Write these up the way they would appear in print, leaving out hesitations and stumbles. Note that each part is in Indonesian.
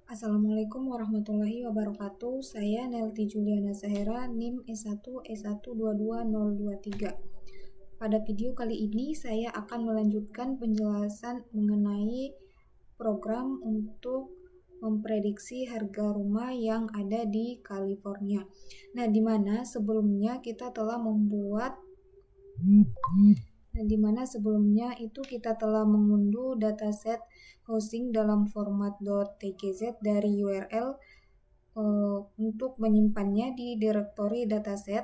Assalamualaikum warahmatullahi wabarakatuh. Saya Nelty Juliana Sahera, NIM S1 S1222023. Pada video kali ini saya akan melanjutkan penjelasan mengenai program untuk memprediksi harga rumah yang ada di California. Nah, di mana sebelumnya kita telah mengunduh dataset housing dalam format .tkz dari URL untuk menyimpannya di direktori dataset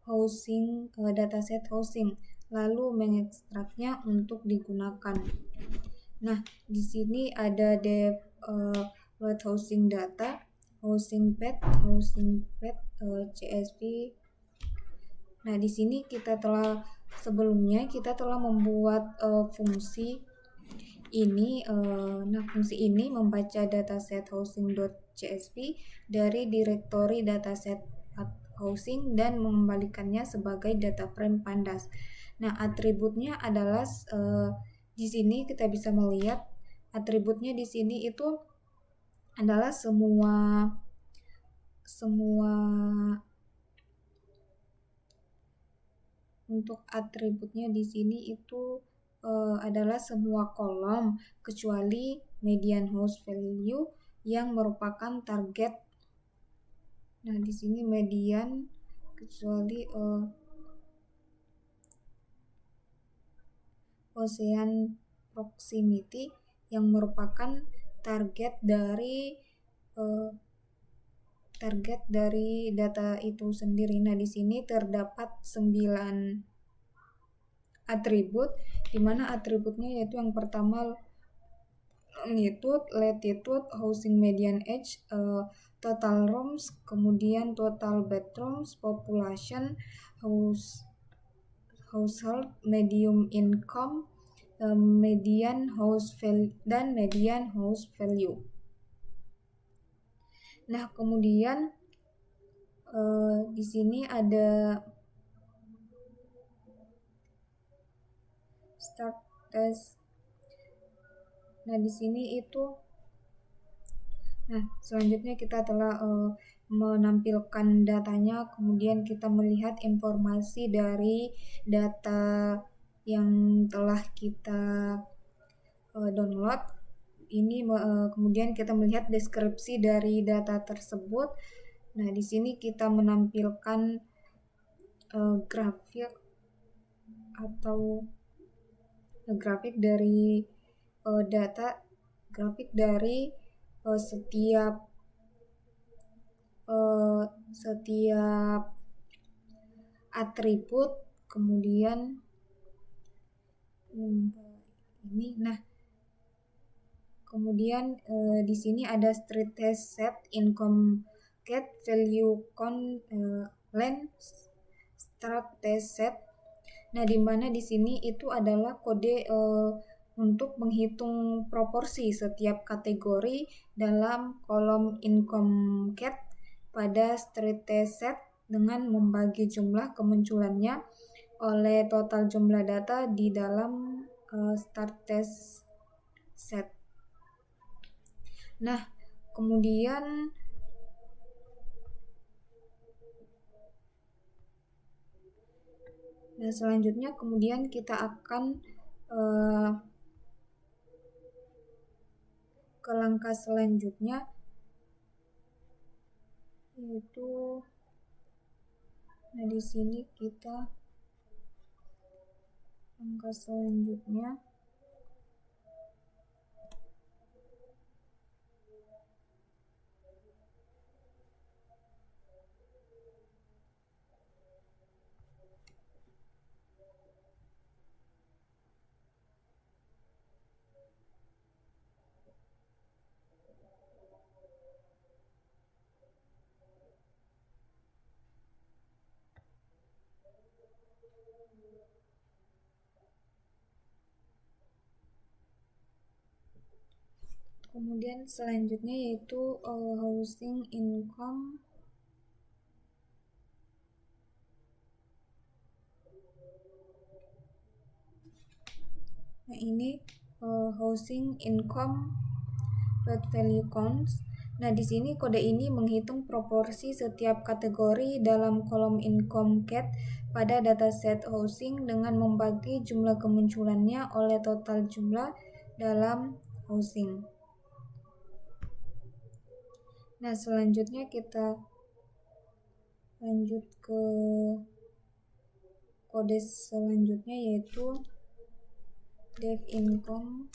housing, lalu mengekstraknya untuk digunakan. Nah, di sini ada load housing data, housing path, CSV. Nah, di sini sebelumnya kita telah membuat fungsi ini. Fungsi ini membaca dataset housing.csv dari direktori dataset housing dan mengembalikannya sebagai data frame pandas. Nah, atributnya adalah di sini kita bisa melihat atributnya di sini itu adalah semua untuk atributnya di sini itu adalah semua kolom kecuali median house value yang merupakan target. Nah, di sini median kecuali ocean proximity yang merupakan target dari data itu sendiri. Nah, di sini terdapat 9 atribut, di mana atributnya yaitu yang pertama longitude, latitude, housing median age, total rooms, kemudian total bedrooms, population, household, medium income, median house value dan median house value. Nah, kemudian di sini ada start test. Nah, di sini itu selanjutnya kita telah menampilkan datanya, kemudian kita melihat informasi dari data yang telah kita download. Ini kemudian kita melihat deskripsi dari data tersebut. Nah, di sini kita menampilkan grafik dari data, grafik dari setiap atribut, kemudian ini. Nah, kemudian di sini ada street test set, income cat, value land, start test set. Nah, di mana di sini itu adalah kode untuk menghitung proporsi setiap kategori dalam kolom income cat pada street test set dengan membagi jumlah kemunculannya oleh total jumlah data di dalam start test set. Nah, kemudian selanjutnya kita akan ke langkah selanjutnya, yaitu di sini kita langkah selanjutnya selanjutnya yaitu housing income. Nah, ini housing income rate value counts. Nah, di sini kode ini menghitung proporsi setiap kategori dalam kolom income cat pada dataset housing dengan membagi jumlah kemunculannya oleh total jumlah dalam housing. Nah, selanjutnya kita lanjut ke kode selanjutnya, yaitu dev income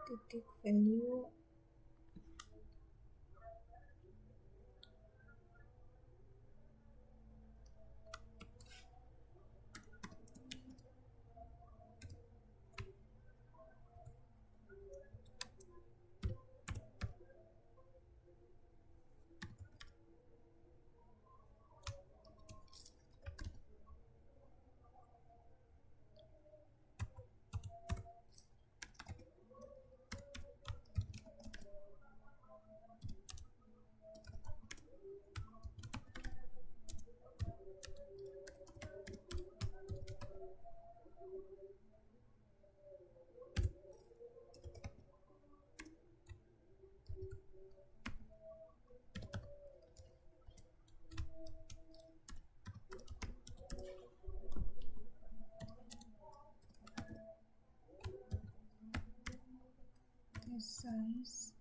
titik value size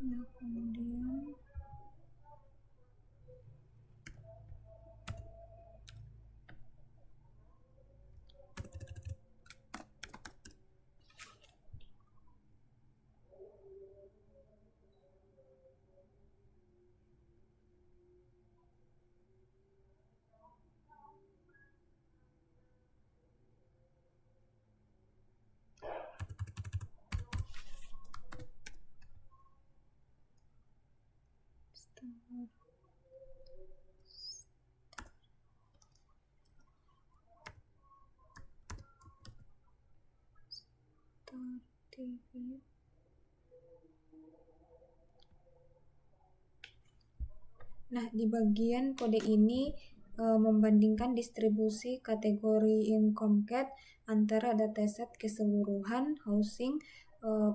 Nah, kemudian Nah, di bagian kode ini membandingkan distribusi kategori income-cat antara dataset keseluruhan housing,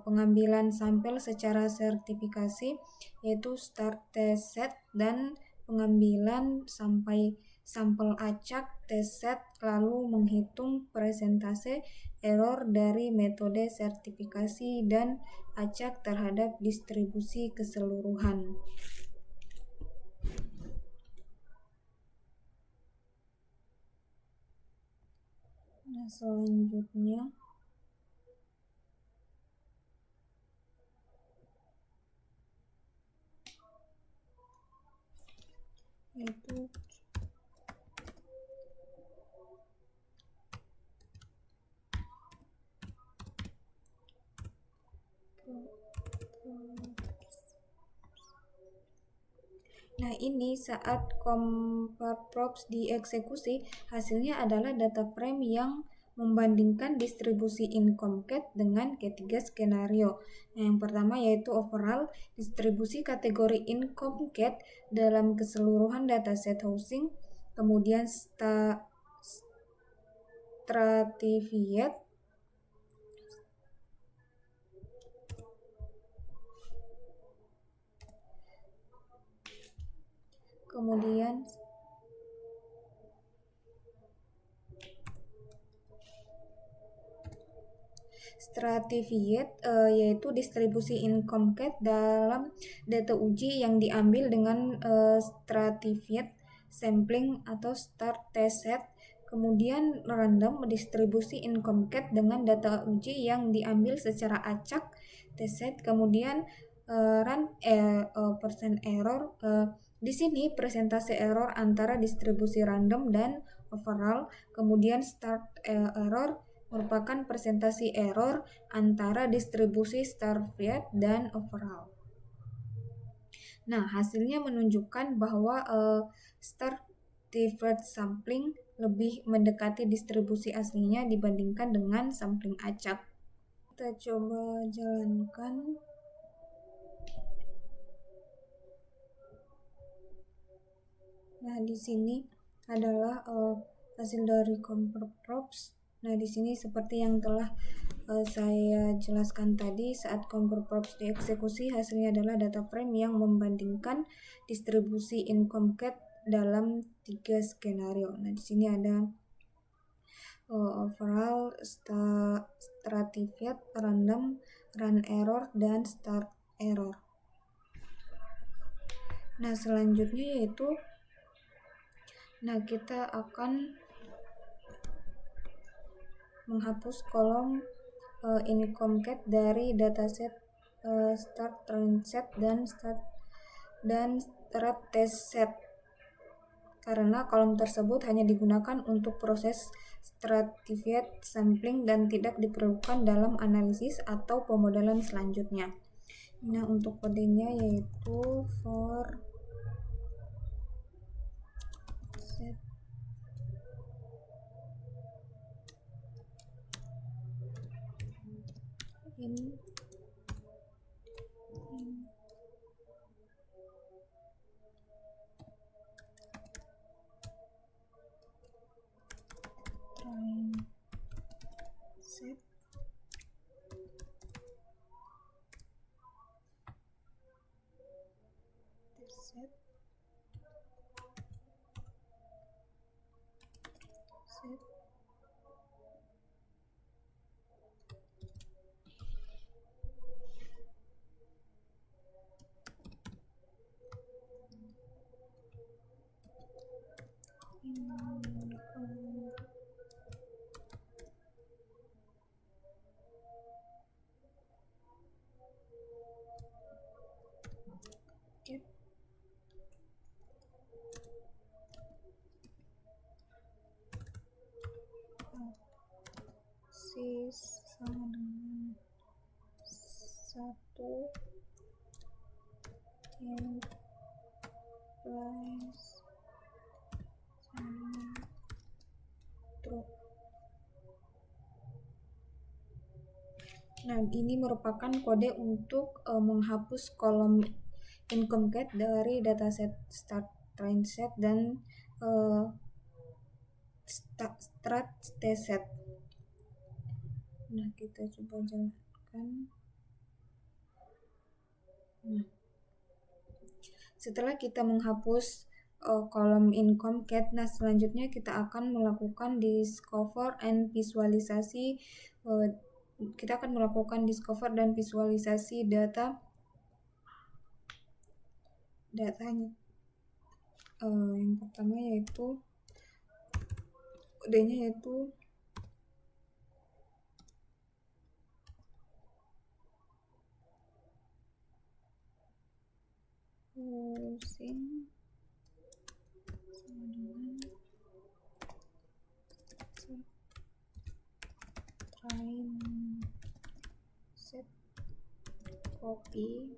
pengambilan sampel secara sertifikasi yaitu start test set, dan pengambilan sampel acak test set, lalu menghitung persentase error dari metode sertifikasi dan acak terhadap distribusi keseluruhan. Nah, selanjutnya yaitu Nah, ini saat compare props dieksekusi, hasilnya adalah data frame yang membandingkan distribusi income cat dengan ketiga skenario. Nah, yang pertama yaitu overall distribusi kategori income cat dalam keseluruhan dataset housing, kemudian stratified, kemudian stratified yaitu distribusi income cat dalam data uji yang diambil dengan stratified sampling atau start test set. Kemudian random distribusi income cat dengan data uji yang diambil secara acak test set. Kemudian persen error, di sini persentase error antara distribusi random dan overall. Kemudian start error merupakan presentasi error antara distribusi Starfield dan overall. Nah, hasilnya menunjukkan bahwa Starfield sampling lebih mendekati distribusi aslinya dibandingkan dengan sampling acak. Kita coba jalankan. Nah, di sini adalah hasil dari compare props. Nah, di sini seperti yang telah saya jelaskan tadi, saat compare props dieksekusi, hasilnya adalah data frame yang membandingkan distribusi income cat dalam 3 skenario. Nah, di sini ada overall, stratified, random, run error, dan start error. Nah, selanjutnya yaitu kita akan menghapus kolom income cat dari dataset start train set dan start test set, karena kolom tersebut hanya digunakan untuk proses stratified sampling dan tidak diperlukan dalam analisis atau pemodelan selanjutnya. Nah, untuk kodenya yaitu for set in train set set sis sama dengan 1 and plus sama true. Nah, ini merupakan kode untuk menghapus kolom income cat dari dataset start train set dan start test set. Nah, kita coba jalankan. Nah, setelah kita menghapus kolom income cat, nah selanjutnya kita akan melakukan discover and visualisasi. Kita akan melakukan discover dan visualisasi datanya. Yang pertama yaitu kodenya yaitu using sama dengan train set copy.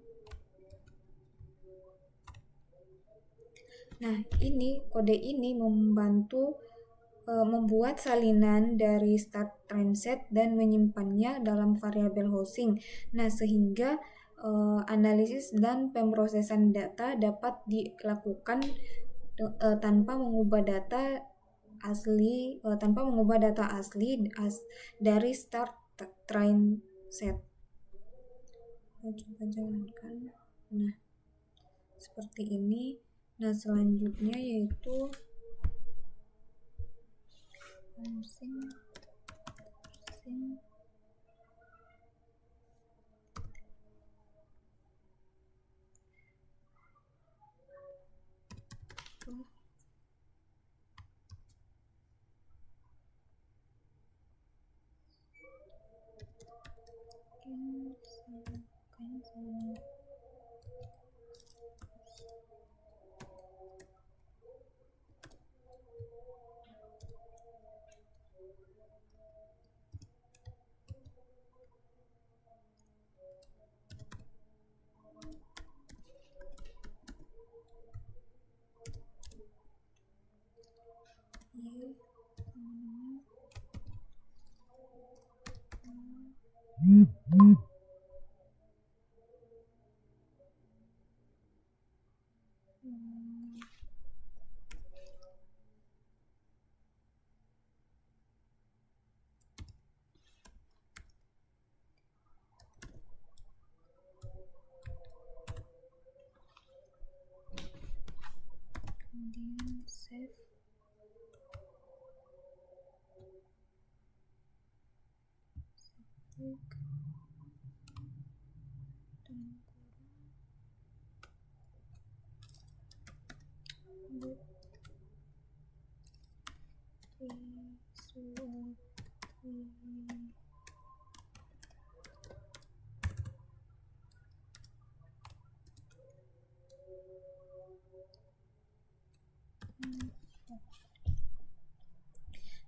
Nah, kode ini membantu membuat salinan dari start train set dan menyimpannya dalam variabel housing. Nah, sehingga analisis dan pemrosesan data dapat dilakukan tanpa mengubah data asli dari start train set. Kita coba jalankan. Nah, seperti ini. Nah, selanjutnya yaitu housing Kemudian save. Klik. Dan visual.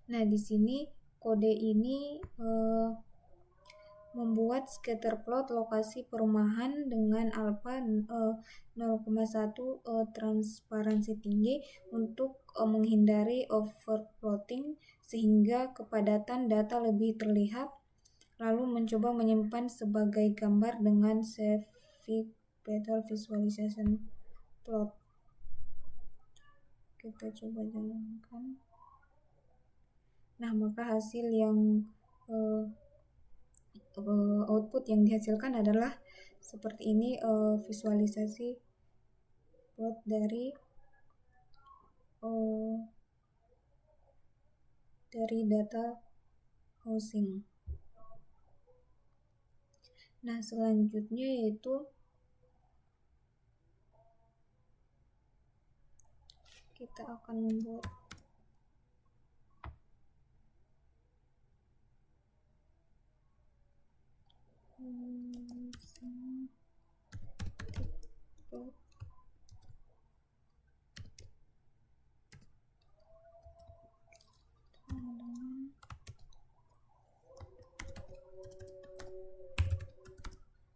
Nah, di sini kode ini membuat scatter plot lokasi perumahan dengan alpha 0,1 transparansi tinggi untuk menghindari overplotting sehingga kepadatan data lebih terlihat, lalu mencoba menyimpan sebagai gambar dengan save better visualization plot. Kita coba jalankan. Nah, maka hasil yang output yang dihasilkan adalah seperti ini, visualisasi plot dari data housing. Nah, selanjutnya yaitu kita akan membuat plot.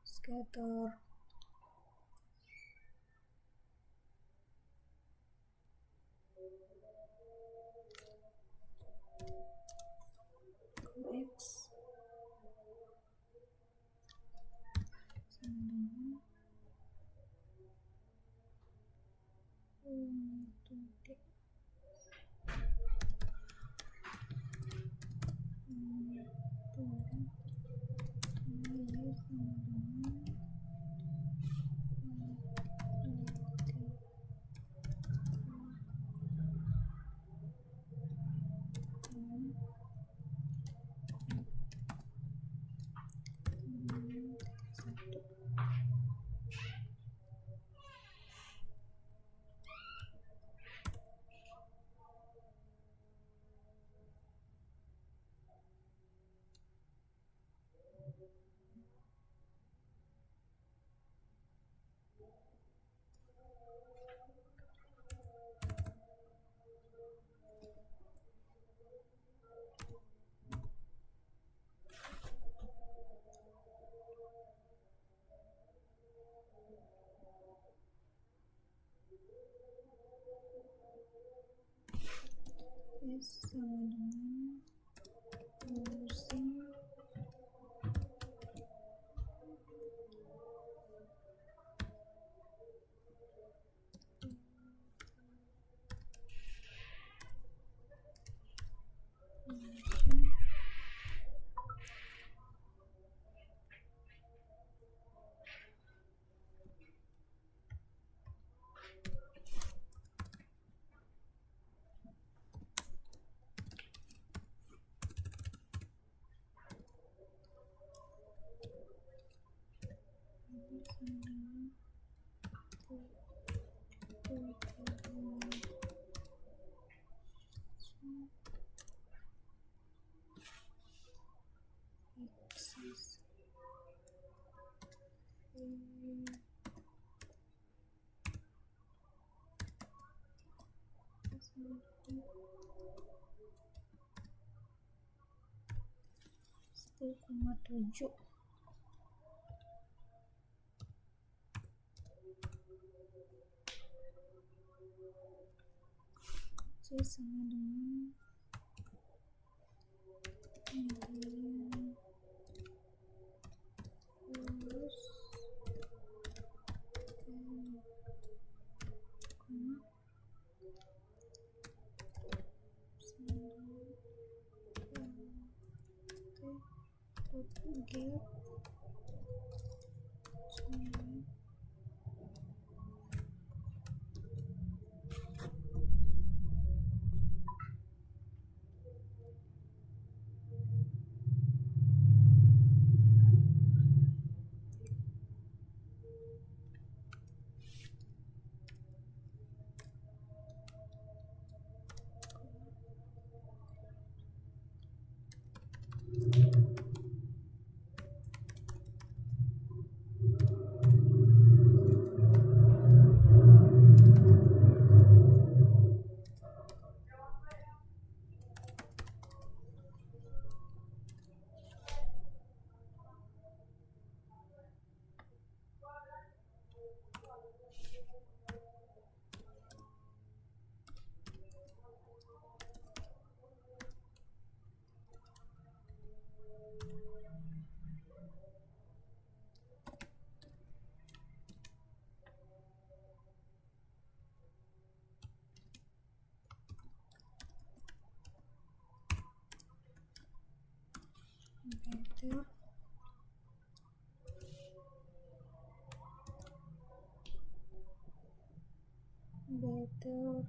Scatter X sama dengan housing (10,7) C sama dengan median get better better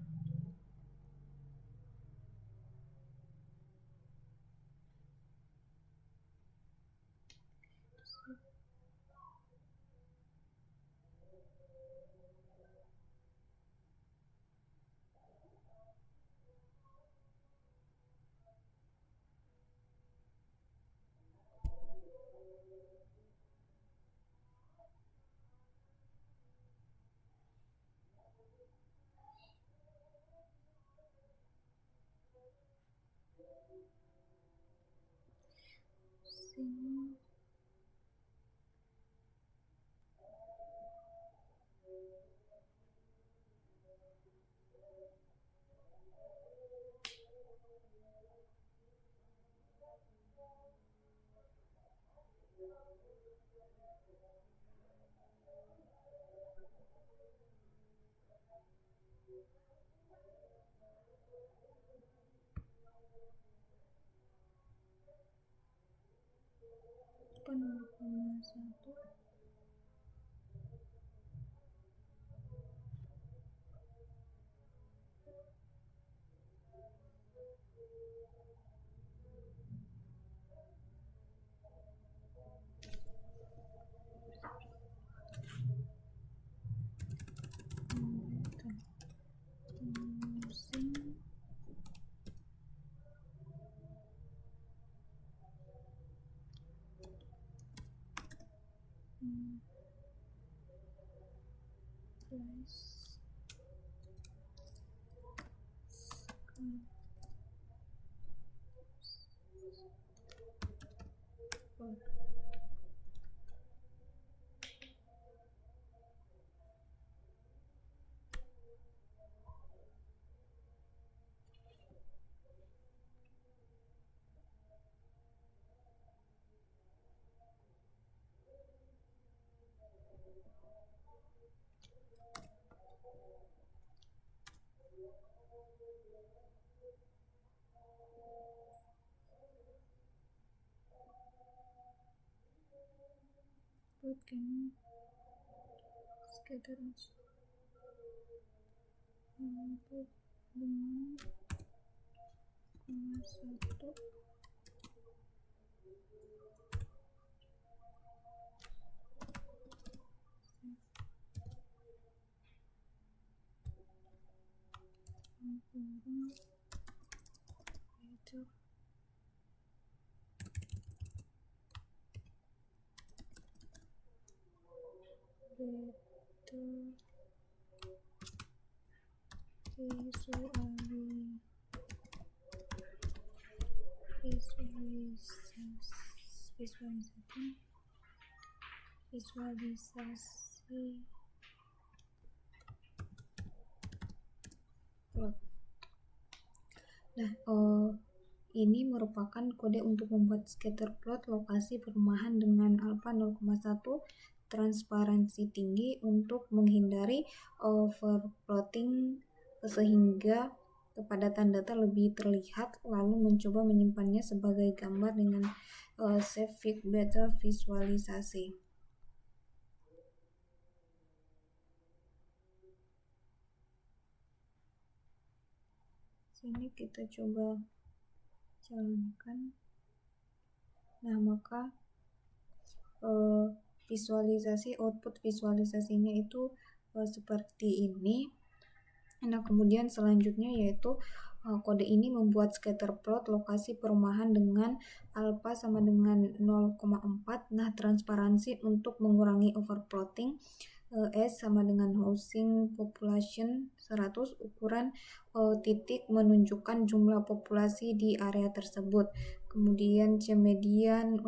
sing apa 0,1 better using price plot can scatter input dengan 0,1 itu better visualisasi plot. Nah, ini merupakan kode untuk membuat scatter plot lokasi perumahan dengan alpha 0,1 transparansi tinggi untuk menghindari overplotting sehingga kepadatan data lebih terlihat, lalu mencoba menyimpannya sebagai gambar dengan Save Better visualisasi. Sini kita coba jalankan. Nah, maka visualisasi, output visualisasinya itu seperti ini. Nah, kemudian selanjutnya yaitu kode ini membuat scatter plot lokasi perumahan dengan alpha sama dengan 0,4. Nah, transparansi untuk mengurangi overplotting. S sama dengan housing population 100, ukuran titik menunjukkan jumlah populasi di area tersebut. Kemudian C median,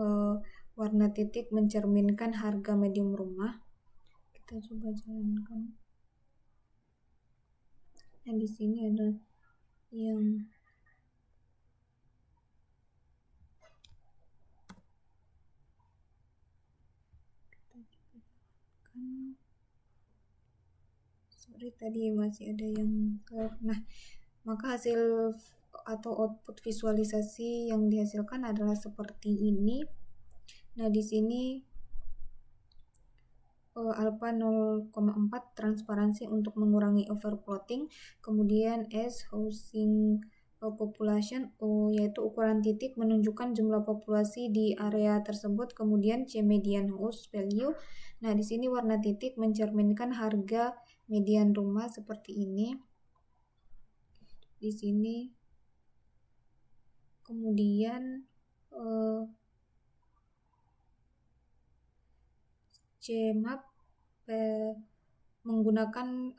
warna titik mencerminkan harga medium rumah. Kita coba jalankan. Nah, di sini ada yang kita coba jalankan. Sorry, tadi masih ada yang nah, maka hasil atau output visualisasi yang dihasilkan adalah seperti ini. Nah, di sini alpha 0,4 transparansi untuk mengurangi overplotting, kemudian S housing population, yaitu ukuran titik menunjukkan jumlah populasi di area tersebut, kemudian C median house value. Nah, di sini warna titik mencerminkan harga median rumah seperti ini. Di sini kemudian CMap menggunakan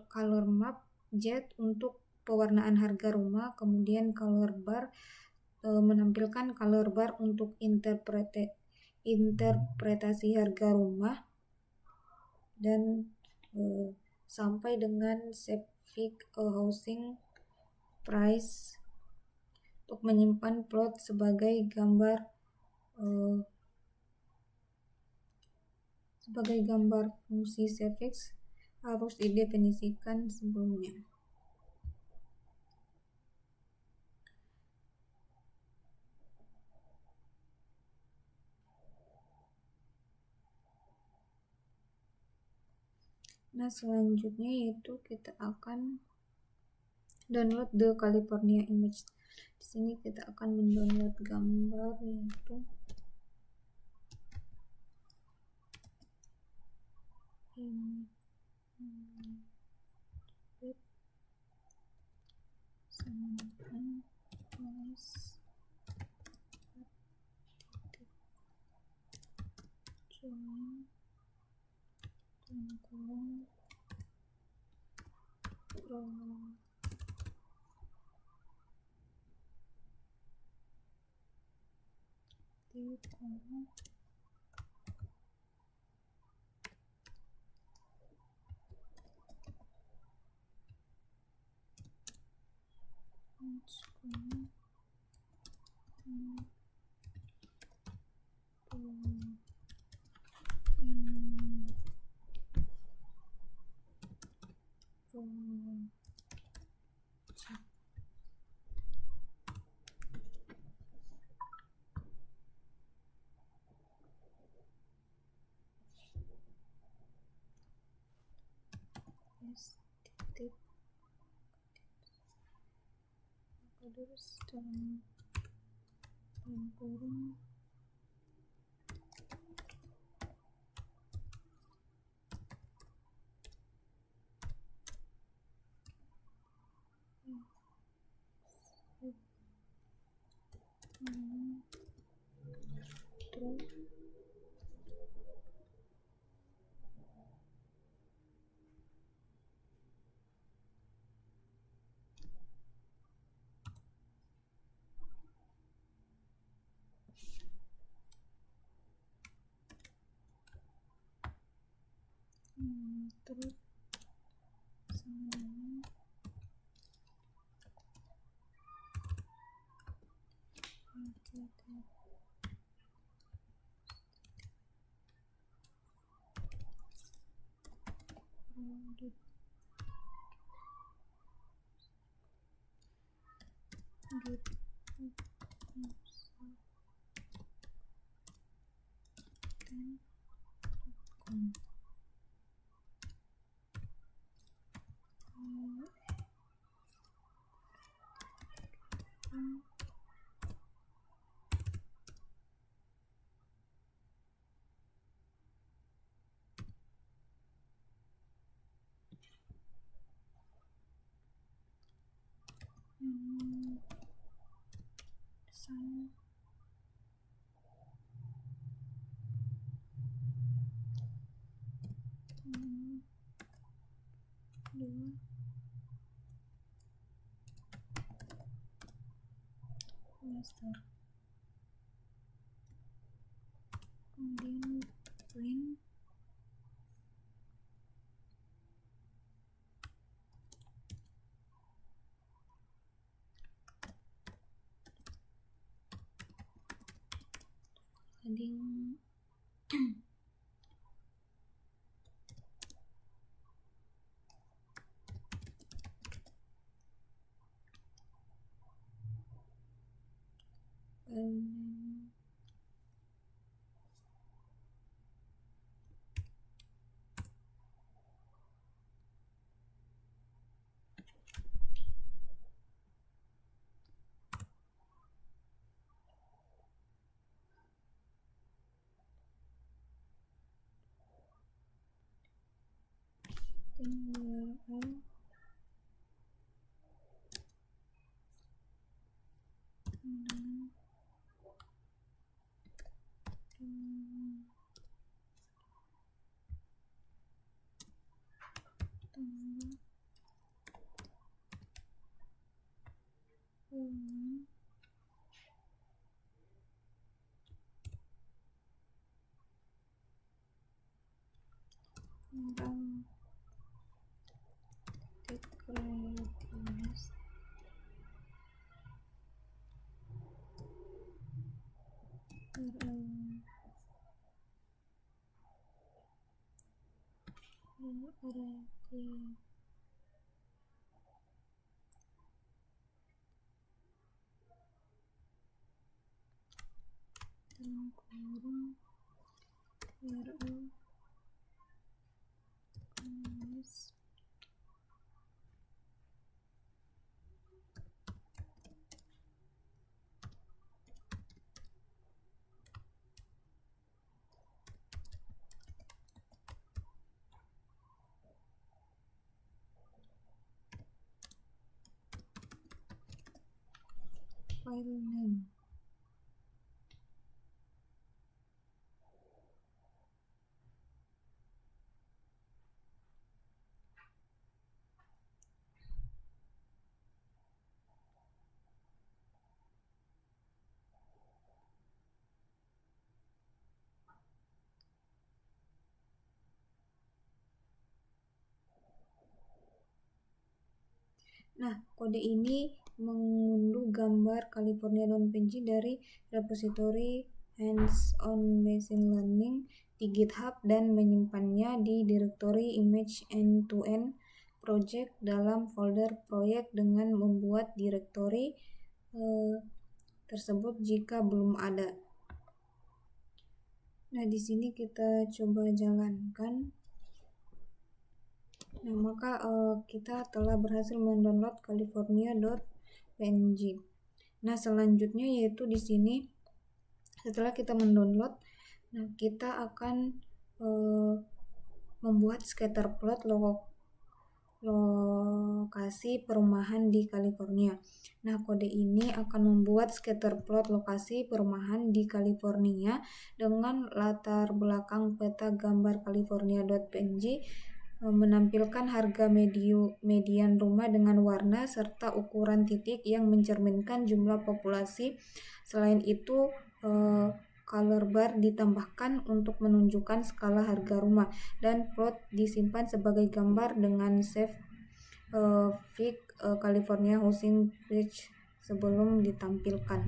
color map Z untuk pewarnaan harga rumah, kemudian color bar menampilkan color bar untuk interpretasi harga rumah, dan sampai dengan Save housing price untuk menyimpan plot sebagai gambar fungsi savefix harus didefinisikan sebelumnya. Nah, selanjutnya yaitu kita akan download the California image. Di sini kita akan mendownload gambar yaitu ini sama dengan join dan kurung titik terus dan kurung terus sama dengan master, kemudian print heading URL tentang creativeness dalam kurung URL penulis file name. Nah, kode ini mengunduh gambar California Dawn Penji dari repository Hands-on Machine Learning di GitHub dan menyimpannya di direktori Image End-to-End Project dalam folder proyek dengan membuat direktori tersebut jika belum ada. Nah, di sini kita coba jalankan. Nah, maka kita telah berhasil mendownload california.png. Nah, selanjutnya yaitu di sini setelah kita mendownload, nah kita akan membuat scatter plot lokasi perumahan di California. Nah, kode ini akan membuat scatter plot lokasi perumahan di California dengan latar belakang peta gambar california.png menampilkan harga median rumah dengan warna serta ukuran titik yang mencerminkan jumlah populasi. Selain itu, color bar ditambahkan untuk menunjukkan skala harga rumah dan plot disimpan sebagai gambar dengan save fig California Housing Page sebelum ditampilkan.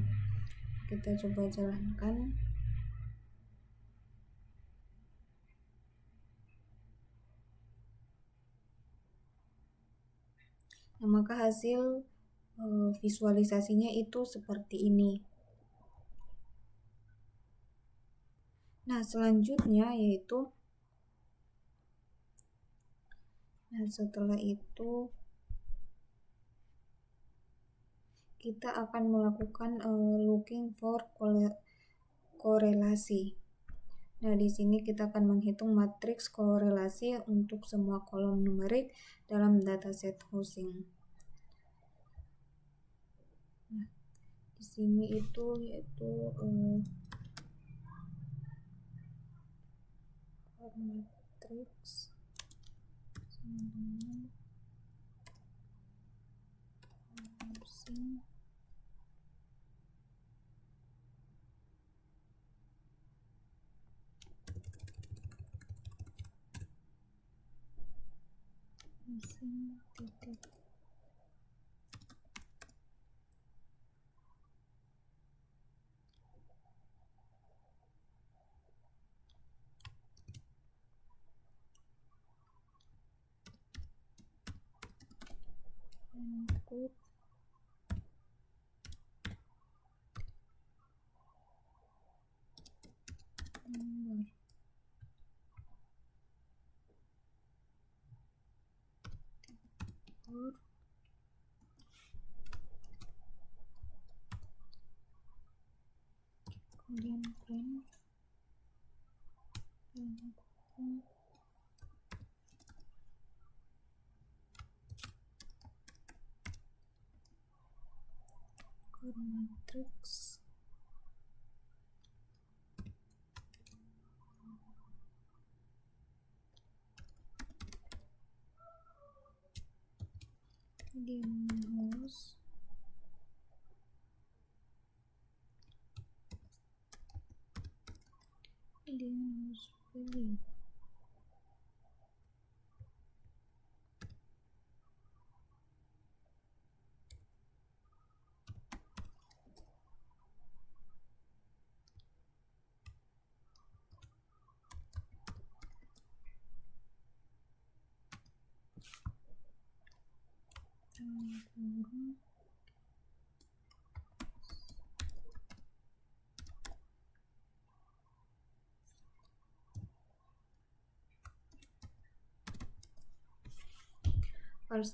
Kita coba jalankan. Nah, maka hasil visualisasinya itu seperti ini. Nah, selanjutnya yaitu setelah itu kita akan melakukan looking for korelasi. Nah, di sini kita akan menghitung matriks korelasi untuk semua kolom numerik dalam dataset housing. Nah, di sini itu yaitu matriks housing titik input nomor kemudian print matriks median house value.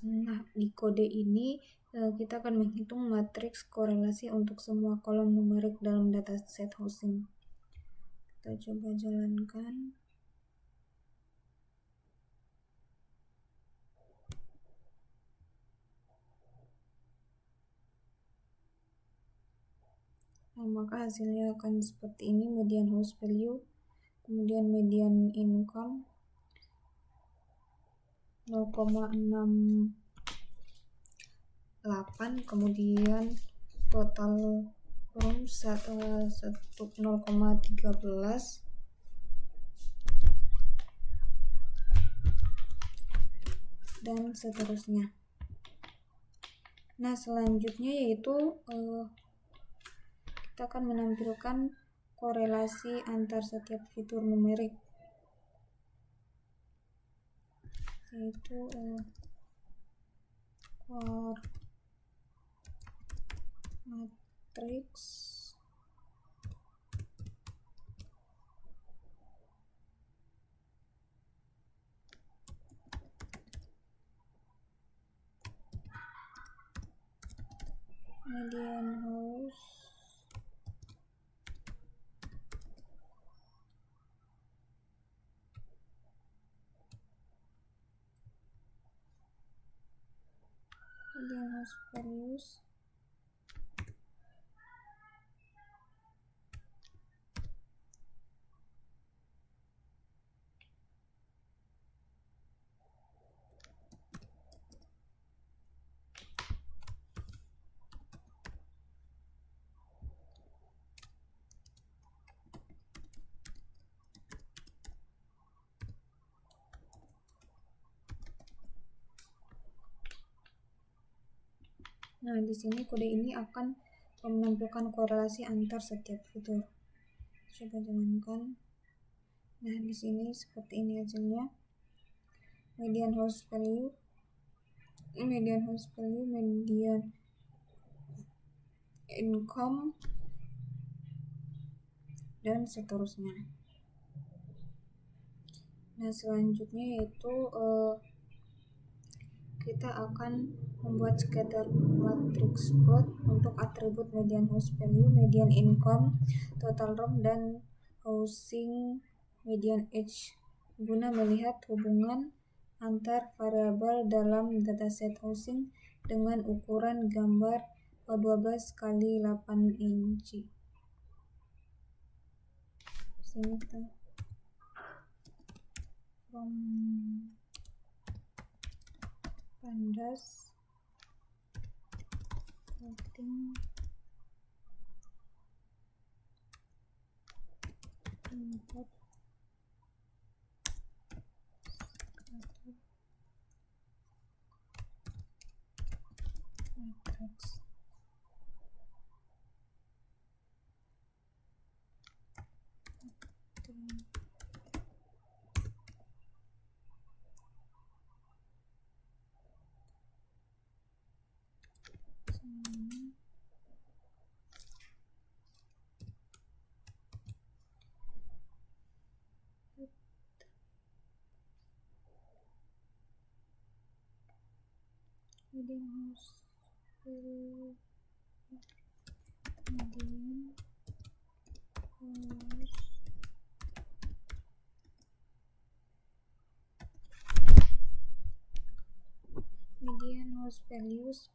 Nah, di kode ini kita akan menghitung matriks korelasi untuk semua kolom numerik dalam dataset housing. Kita coba jalankan. Nah, maka hasilnya akan seperti ini: median house value, kemudian median income 0,68, kemudian total room 0,13, dan seterusnya. Nah, selanjutnya yaitu kita akan menampilkan korelasi antar setiap fitur numerik, yaitu core matrix median house values Nah, di sini kode ini akan menampilkan korelasi antar setiap fitur. Coba jalankan. Nah, di sini seperti ini hasilnya: median house value, median income, dan seterusnya. Nah, selanjutnya yaitu kita akan membuat scatter matrix plot untuk atribut median house value, median income, total room, dan housing median age guna melihat hubungan antar variabel dalam dataset housing dengan ukuran gambar 12 kali 8 inci. Sini tuh from pandas plotting input scatter matrix. Median house value, median house values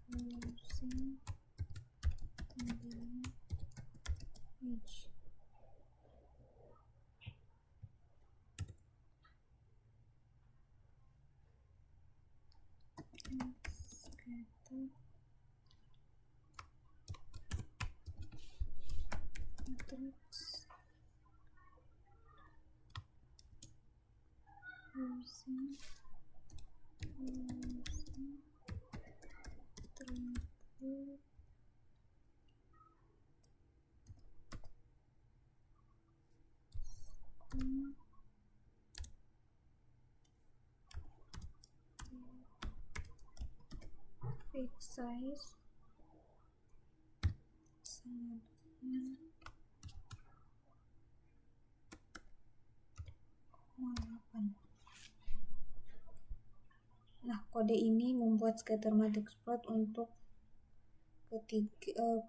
housing median age. Scatter matrix housing atribut fixed size sama dengan 0,8. Nah, kode ini membuat scatter matrix plot untuk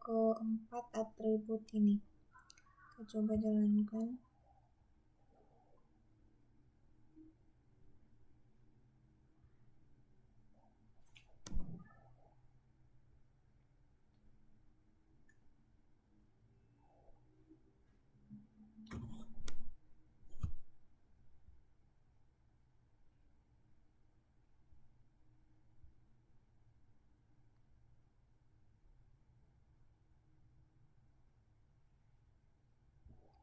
keempat atribut ini. Kita coba jalankan.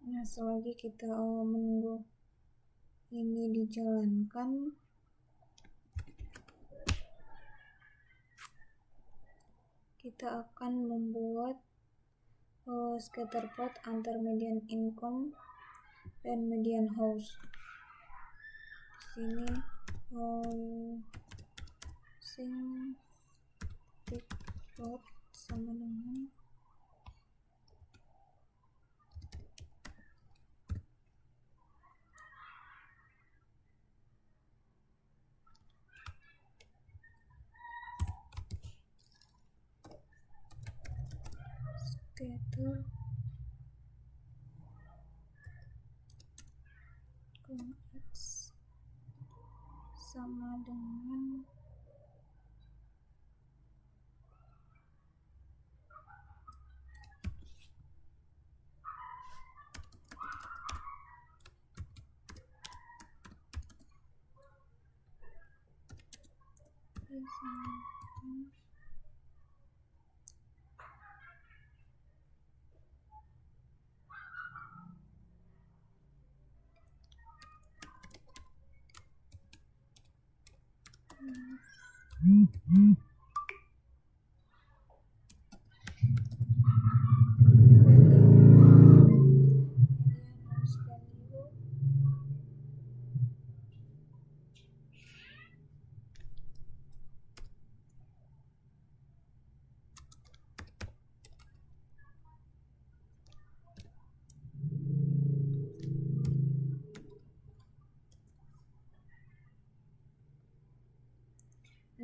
Nah, selagi kita menunggu ini dijalankan, kita akan membuat scatter plot antar median income dan median house. Sini tick plot sama dengan scatter X sama dengan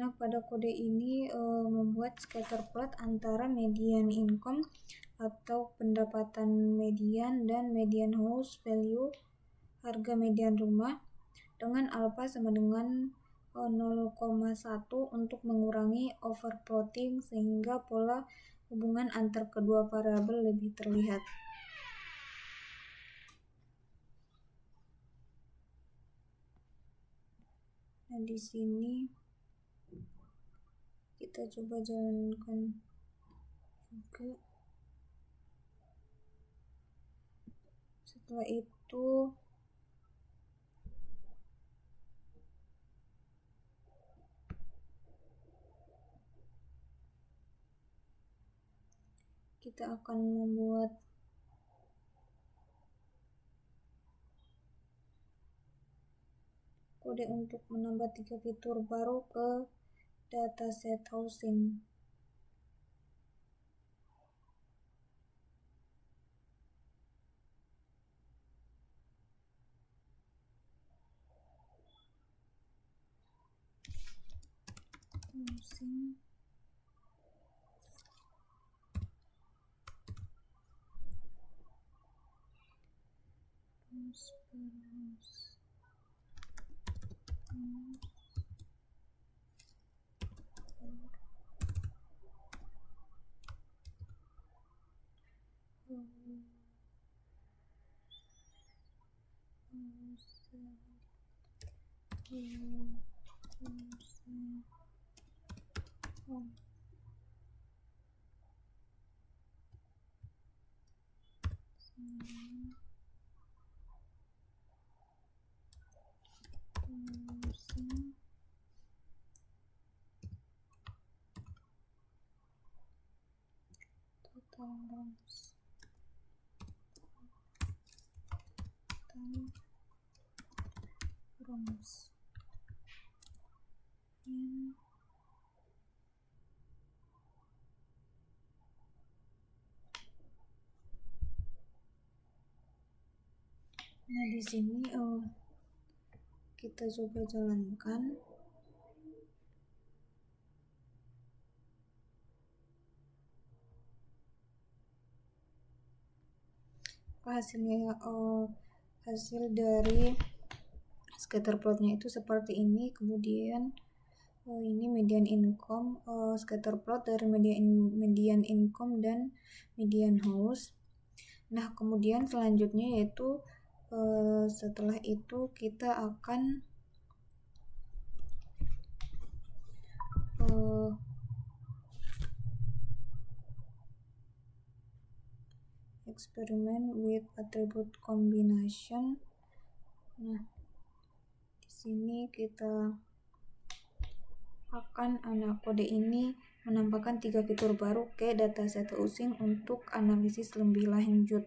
Nah, pada kode ini membuat scatter plot antara median income atau pendapatan median dan median house value, harga median rumah, dengan alpha sama dengan 0,1 untuk mengurangi overplotting sehingga pola hubungan antar kedua variabel lebih terlihat. Nah, di sini kita coba jalankan juga. Setelah itu kita akan membuat kode untuk menambah 3 fitur baru ke dataset housing. Nah, di sini kita coba jalankan. Hasilnya hasil dari scatter plotnya itu seperti ini. Kemudian ini median income, scatter plot dari median income dan median house. Nah, kemudian selanjutnya yaitu setelah itu kita akan experiment with attribute combination. Nah, di sini kita akan kode ini menambahkan 3 fitur baru ke dataset housing untuk analisis lebih lanjut.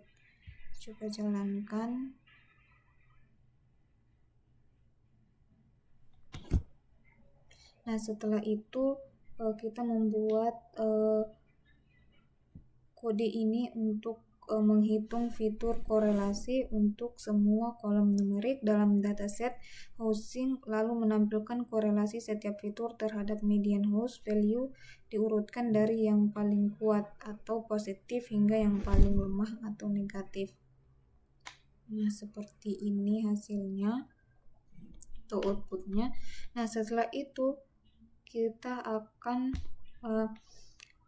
Coba jalankan. Nah, setelah itu kita membuat kode ini untuk menghitung fitur korelasi untuk semua kolom numerik dalam dataset housing, lalu menampilkan korelasi setiap fitur terhadap median house value diurutkan dari yang paling kuat atau positif hingga yang paling lemah atau negatif. Nah, seperti ini hasilnya atau outputnya. Nah, setelah itu kita akan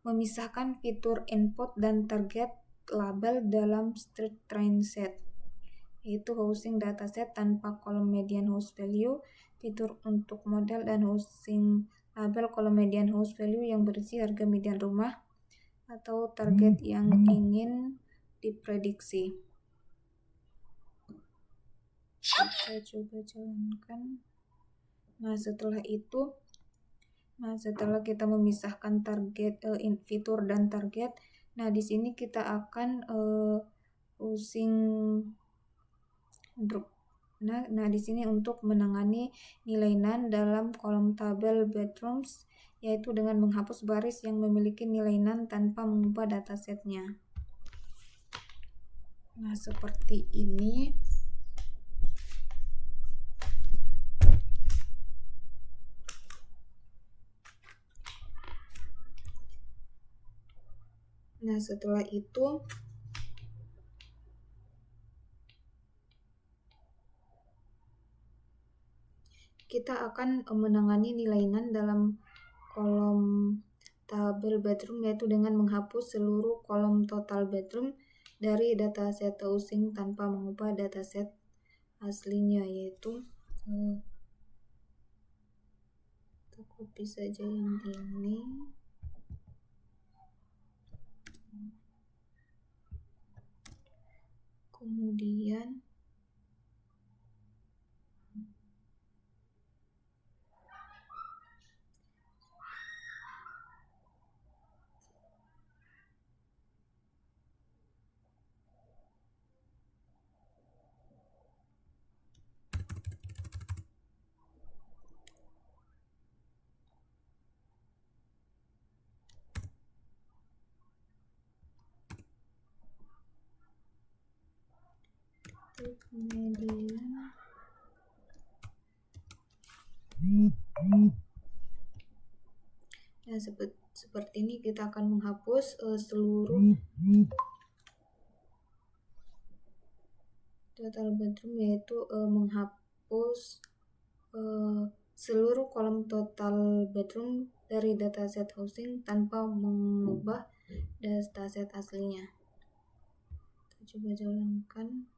memisahkan fitur input dan target label dalam strict train set, yaitu housing dataset tanpa kolom median house value, fitur untuk model dan housing label kolom median house value yang berisi harga median rumah atau target yang ingin diprediksi. Kita coba jalankan. Setelah kita memisahkan target, fitur dan target, di sini kita akan using drop. Di sini untuk menangani nilai NaN dalam kolom tabel bedrooms, yaitu dengan menghapus baris yang memiliki nilai NaN tanpa mengubah datasetnya. Seperti ini. Setelah itu kita akan menangani nilai NaN dalam kolom tabel bedroom, yaitu dengan menghapus seluruh kolom total bedroom dari dataset housing tanpa mengubah dataset aslinya, yaitu kita copy saja yang ini. Kemudian median seperti ini kita akan menghapus seluruh total bedroom, yaitu menghapus seluruh kolom total bedroom dari dataset housing tanpa mengubah dataset aslinya. Kita coba jalankan.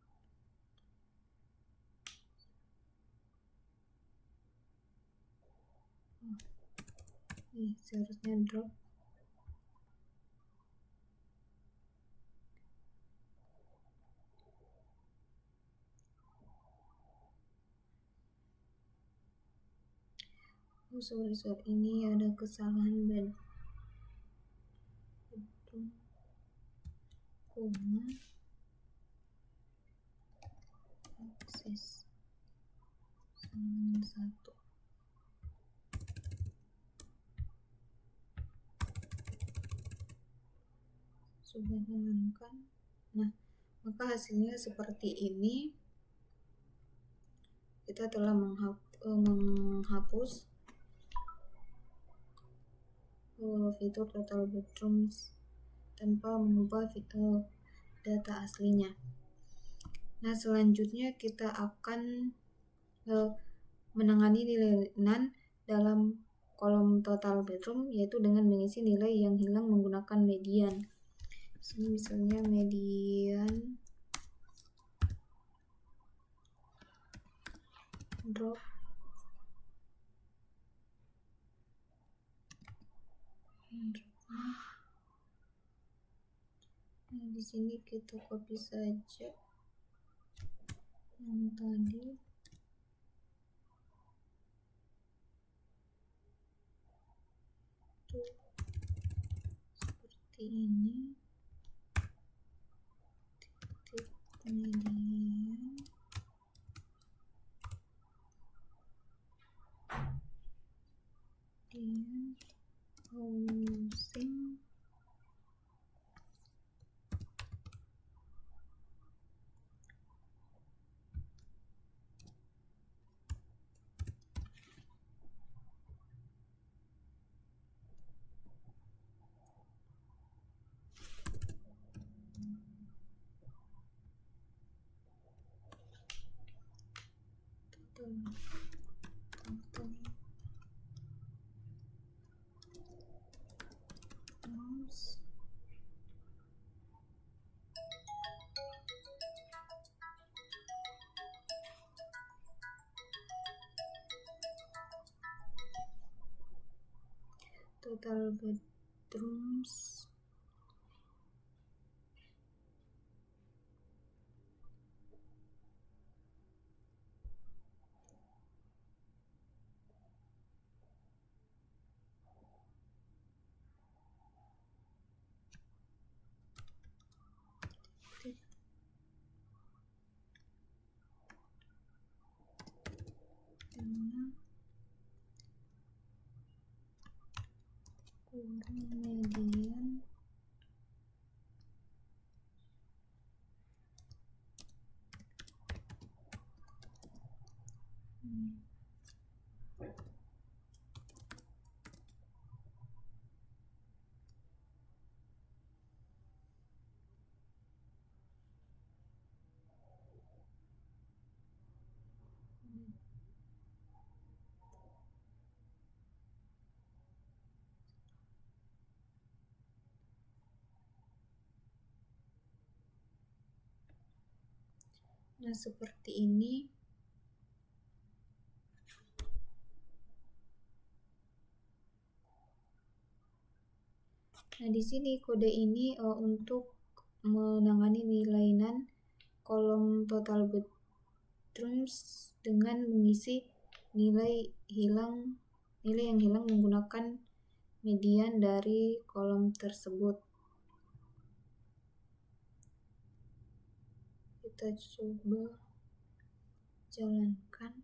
Seharusnya drop. Sorry, ini ada kesalahan bedroom, akses 1. Sudah jalankan. Maka hasilnya seperti ini. Kita telah menghapus fitur total bedrooms tanpa mengubah fitur data aslinya. Selanjutnya kita akan menangani nilai NaN dalam kolom total bedroom, yaitu dengan mengisi nilai yang hilang menggunakan median. Sini misalnya median drop di sini kita copy saja yang tadi. Seperti ini. Median housing total bedrooms dengan kurang median Nah, seperti ini. Nah, di sini kode ini untuk menangani nilaian kolom total bedrooms dengan mengisi nilai yang hilang menggunakan median dari kolom tersebut. Kita coba jalankan.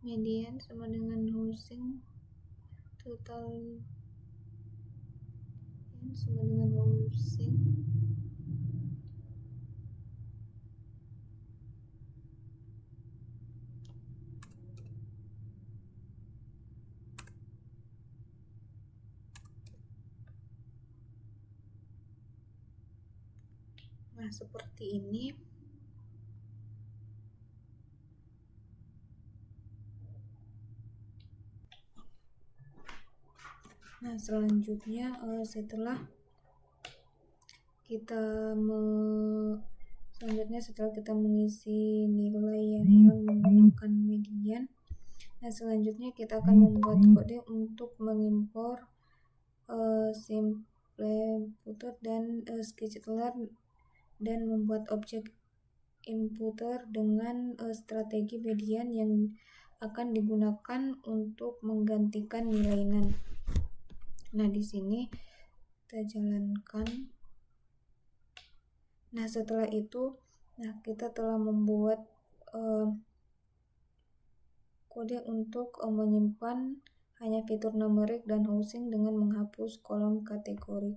Median sama dengan housing total sama dengan housing Nah, seperti ini. Nah, selanjutnya setelah kita mengisi nilai yang hilang menggunakan median. Nah, selanjutnya kita akan membuat kode untuk mengimpor simple inputer dan scheduler dan membuat objek inputer dengan strategi median yang akan digunakan untuk menggantikan nilaian. Nah, di sini kita jalankan. Nah, setelah itu, kita telah membuat kode untuk menyimpan hanya fitur numerik dan housing dengan menghapus kolom kategori.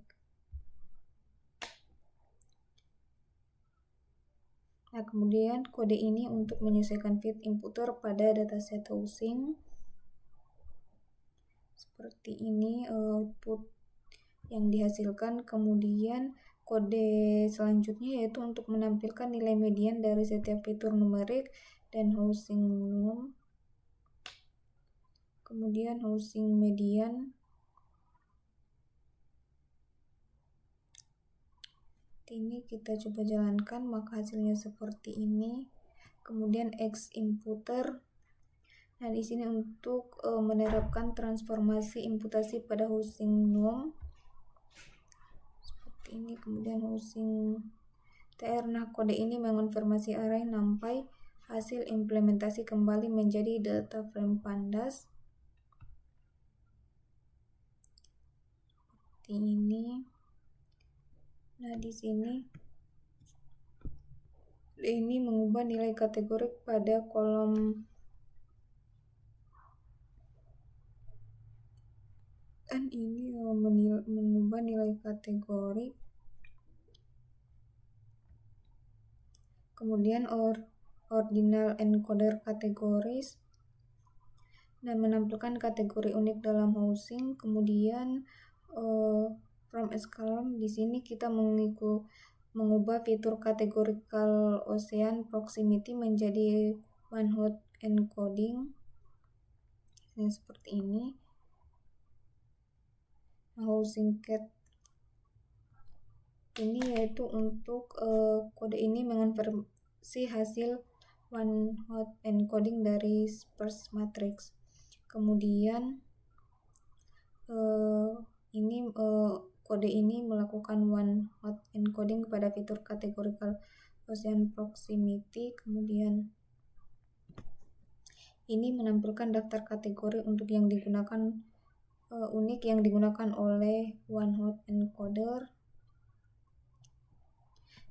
Nah, kemudian kode ini untuk menyesuaikan fit inputer pada dataset housing. Seperti ini output yang dihasilkan. Kemudian kode selanjutnya yaitu untuk menampilkan nilai median dari setiap fitur numerik dan housing num. Kemudian housing median. Ini kita coba jalankan, maka hasilnya seperti ini. Kemudian X inputer. Nah, di sini untuk menerapkan transformasi imputasi pada housing num. Seperti ini. Kemudian housing TR. Nah, kode ini mengonfirmasi array sampai hasil implementasi kembali menjadi data frame pandas. Seperti ini. Nah, di sini ini mengubah nilai kategori pada kolom dan ini mengubah nilai kategori. Kemudian ordinal encoder categories dan menampilkan kategori unik dalam housing. Kemudian from column di sini kita mengubah fitur categorical ocean proximity menjadi one hot encoding. Ini seperti ini. Housing cat ini yaitu untuk kode ini mengonversi hasil one hot encoding dari sparse matrix. Kemudian kode ini melakukan one hot encoding kepada fitur categorical ocean proximity. Kemudian ini menampilkan daftar kategori untuk yang digunakan unik yang digunakan oleh one hot encoder.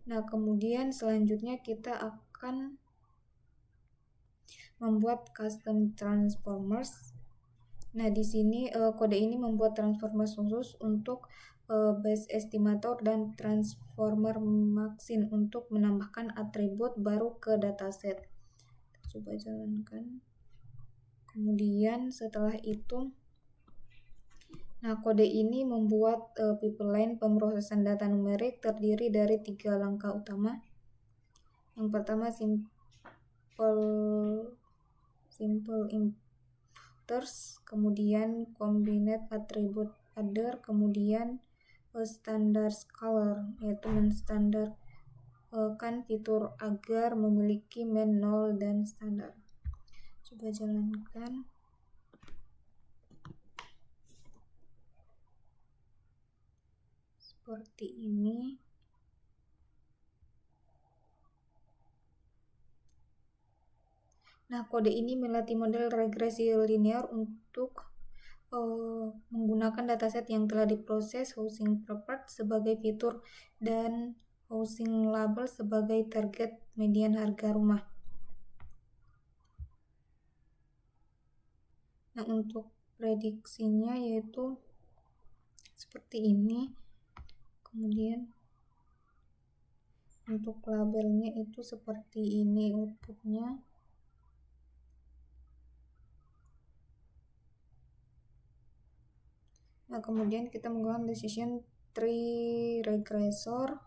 Nah, kemudian selanjutnya kita akan membuat custom transformers. Nah, di sini kode ini membuat transformers khusus untuk base estimator dan transformer maxin untuk menambahkan atribut baru ke dataset. Coba jalankan. Kemudian setelah itu, nah kode ini membuat pipeline pemrosesan data numerik terdiri dari 3 langkah utama. Yang pertama simple importers, kemudian combined attribute adder, kemudian standard scalar, yaitu menstandarkan fitur agar memiliki main, null, dan standar. Coba jalankan. Seperti ini. Nah, kode ini melatih model regresi linear untuk menggunakan dataset yang telah diproses, housing preferred sebagai fitur, dan housing label sebagai target median harga rumah. Nah, untuk prediksinya yaitu seperti ini. Kemudian untuk labelnya itu seperti ini outputnya. Nah, kemudian kita menggunakan decision tree regressor.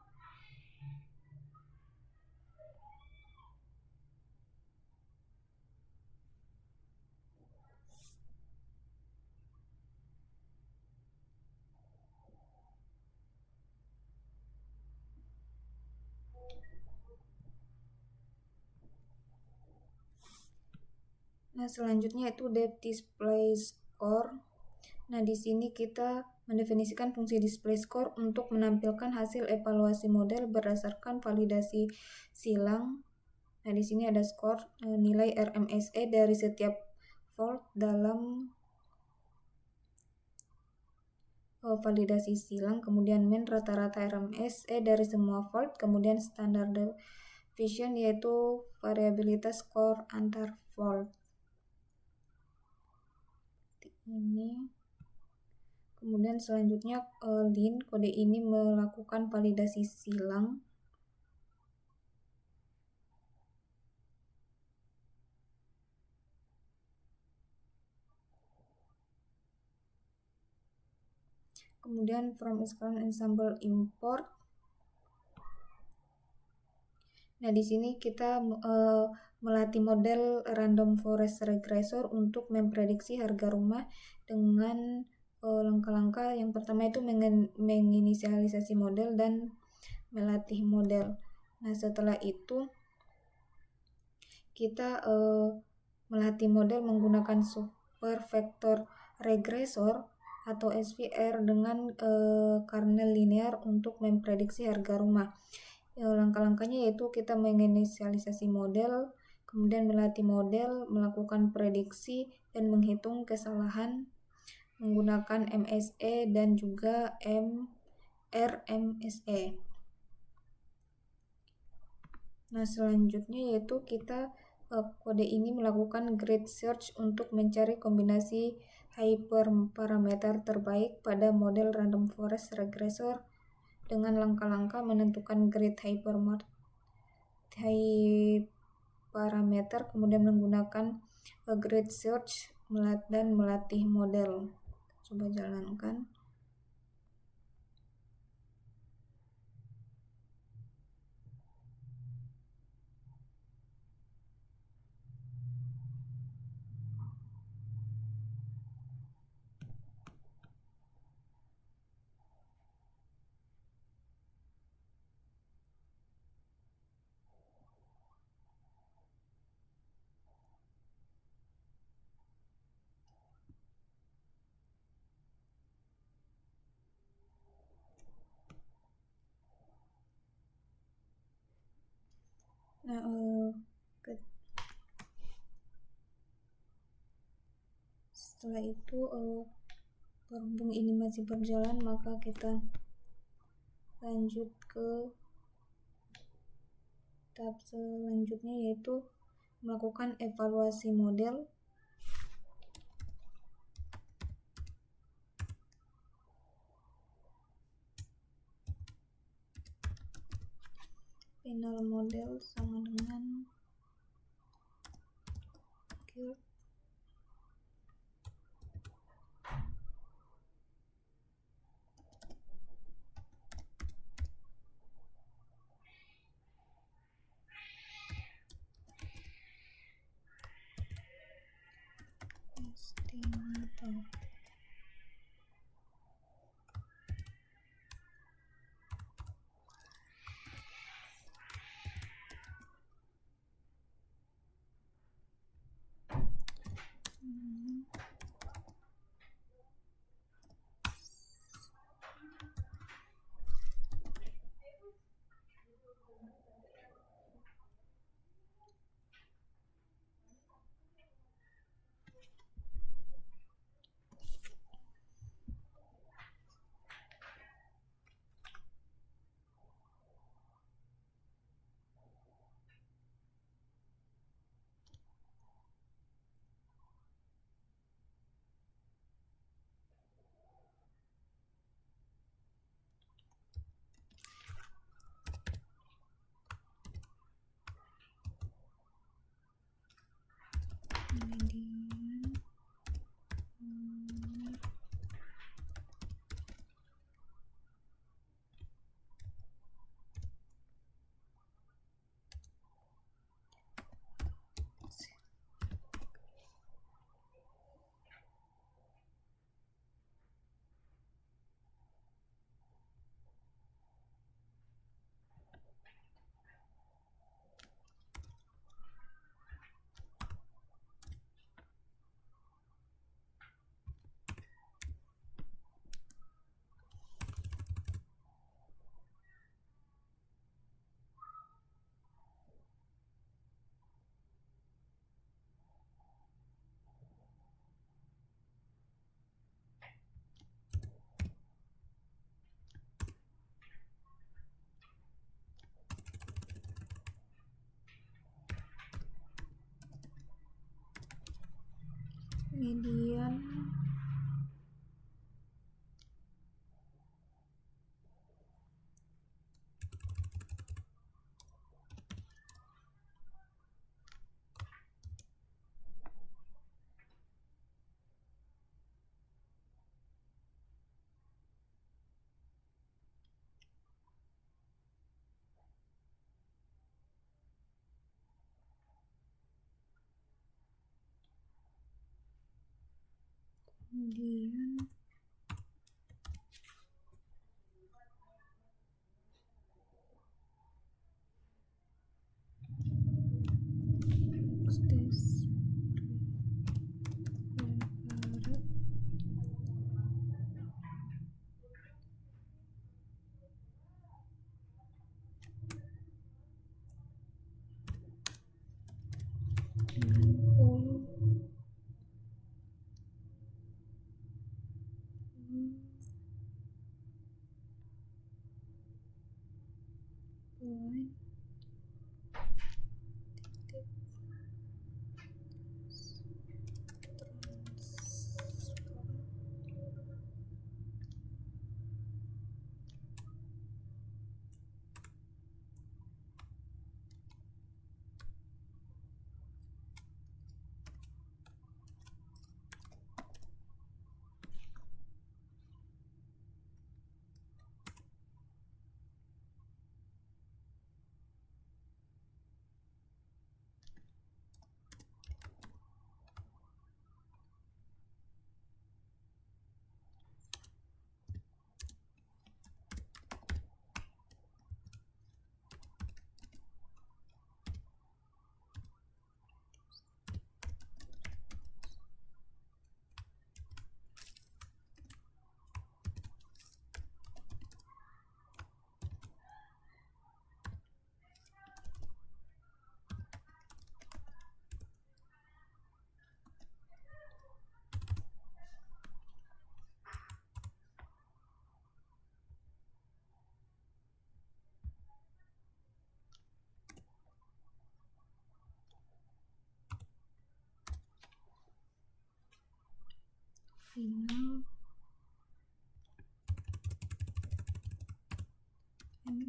Nah, selanjutnya itu depth display score. Nah, di sini kita mendefinisikan fungsi display score untuk menampilkan hasil evaluasi model berdasarkan validasi silang. Nah, di sini ada skor nilai RMSE dari setiap fault dalam validasi silang, kemudian mean rata-rata RMSE dari semua fault, kemudian standard deviation yaitu variabilitas skor antar fault. Ini. Kemudian selanjutnya lin, kode ini melakukan validasi silang. Kemudian from screen ensemble import. Nah, di sini kita melatih model random forest regressor untuk memprediksi harga rumah dengan langkah-langkah. Yang pertama itu menginisialisasi model dan melatih model. Nah, setelah itu kita melatih model menggunakan super vector regressor atau SVR dengan kernel linear untuk memprediksi harga rumah. Langkah-langkahnya yaitu kita menginisialisasi model, kemudian melatih model, melakukan prediksi, dan menghitung kesalahan menggunakan MSE dan juga RMSE. Nah, selanjutnya yaitu kita kode ini melakukan grid search untuk mencari kombinasi hyperparameter terbaik pada model random forest regressor dengan langkah-langkah menentukan grid hyperparameter, kemudian menggunakan grid search dan melatih model. Coba jalankan. Nah, setelah itu berhubung ini masih berjalan, maka kita lanjut ke tahap selanjutnya, yaitu melakukan evaluasi model. Final model sama dengan curve. Estimator. Kemudian median kemudian test prepared. Point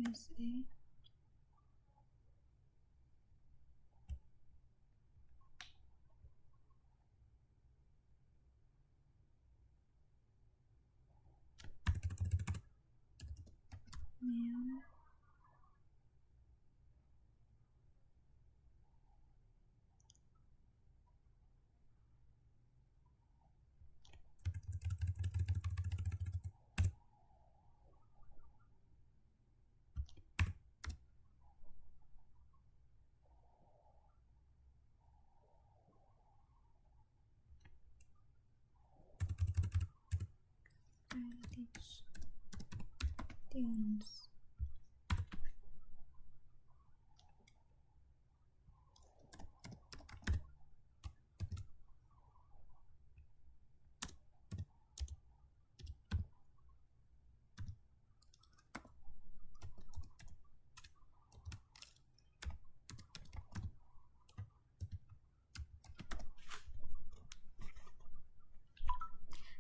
MSA. Tunes.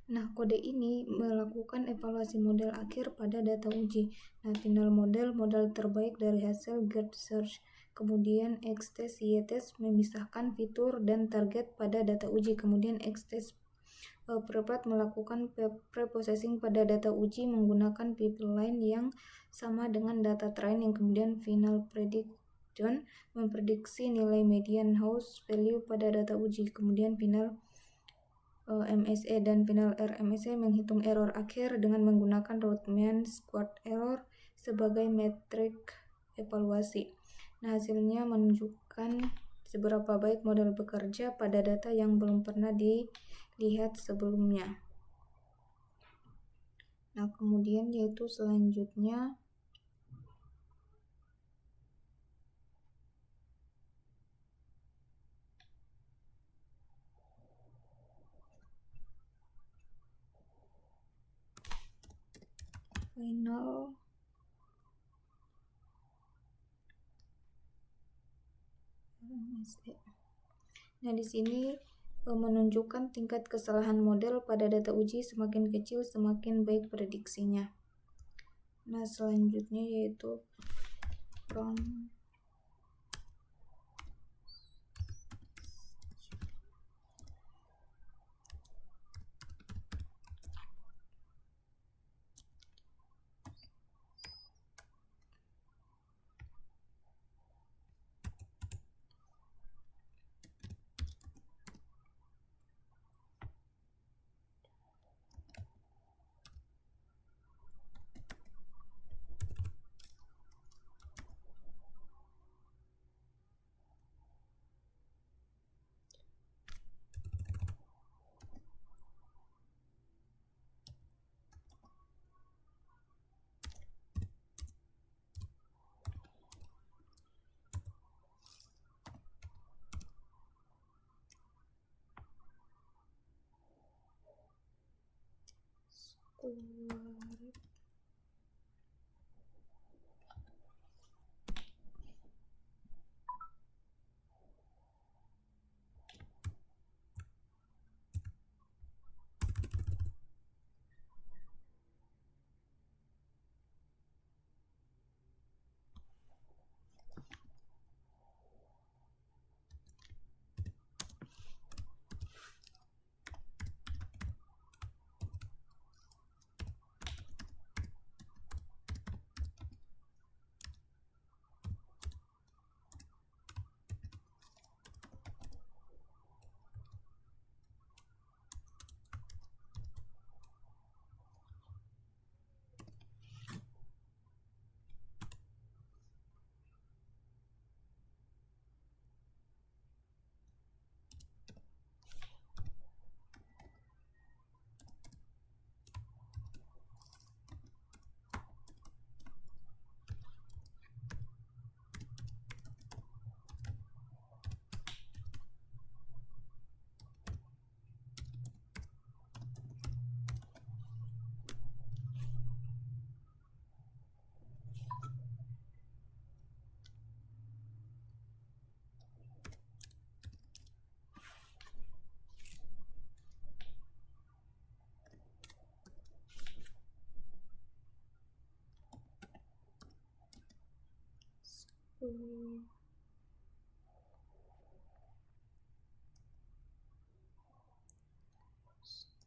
Nah, kode ini melakukan evaluasi model akhir pada data uji. Nah, final model terbaik dari hasil GERT search. Kemudian X-test, Y-test memisahkan fitur dan target pada data uji. Kemudian X-test prepared melakukan preprocessing pada data uji menggunakan pipeline yang sama dengan data training. Kemudian final prediction memprediksi nilai median house value pada data uji. Kemudian final MSA dan final RMSA menghitung error akhir dengan menggunakan root mean squared error sebagai metrik evaluasi. Nah, hasilnya menunjukkan seberapa baik model bekerja pada data yang belum pernah dilihat sebelumnya. Nah, kemudian yaitu selanjutnya final RMSA. Nah, di sini menunjukkan tingkat kesalahan model pada data uji semakin kecil semakin baik prediksinya. Nah, selanjutnya yaitu from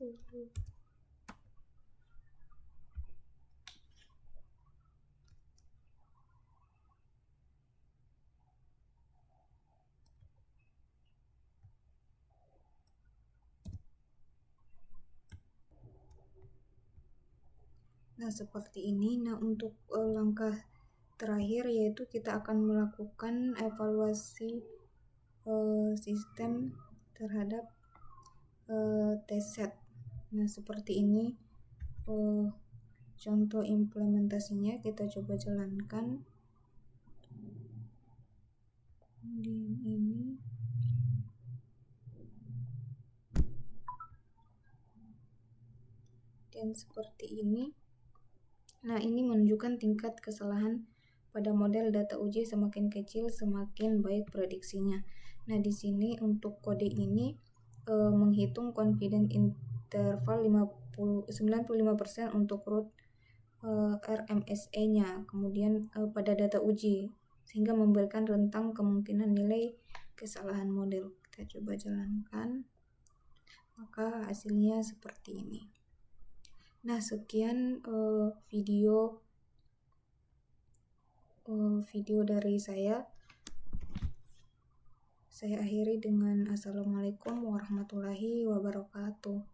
Nah, seperti ini. Nah, untuk langkah terakhir yaitu kita akan melakukan evaluasi sistem terhadap test set. Nah, seperti ini contoh implementasinya, kita coba jalankan. Kemudian ini dan seperti ini. Nah, ini menunjukkan tingkat kesalahan pada model data uji semakin kecil semakin baik prediksinya. Nah, di sini untuk kode ini menghitung confidence interval 95% untuk root RMSE-nya, kemudian pada data uji, sehingga memberikan rentang kemungkinan nilai kesalahan model. Kita coba jalankan, maka hasilnya seperti ini. Nah, sekian video dari saya. Saya akhiri dengan Assalamualaikum warahmatullahi wabarakatuh.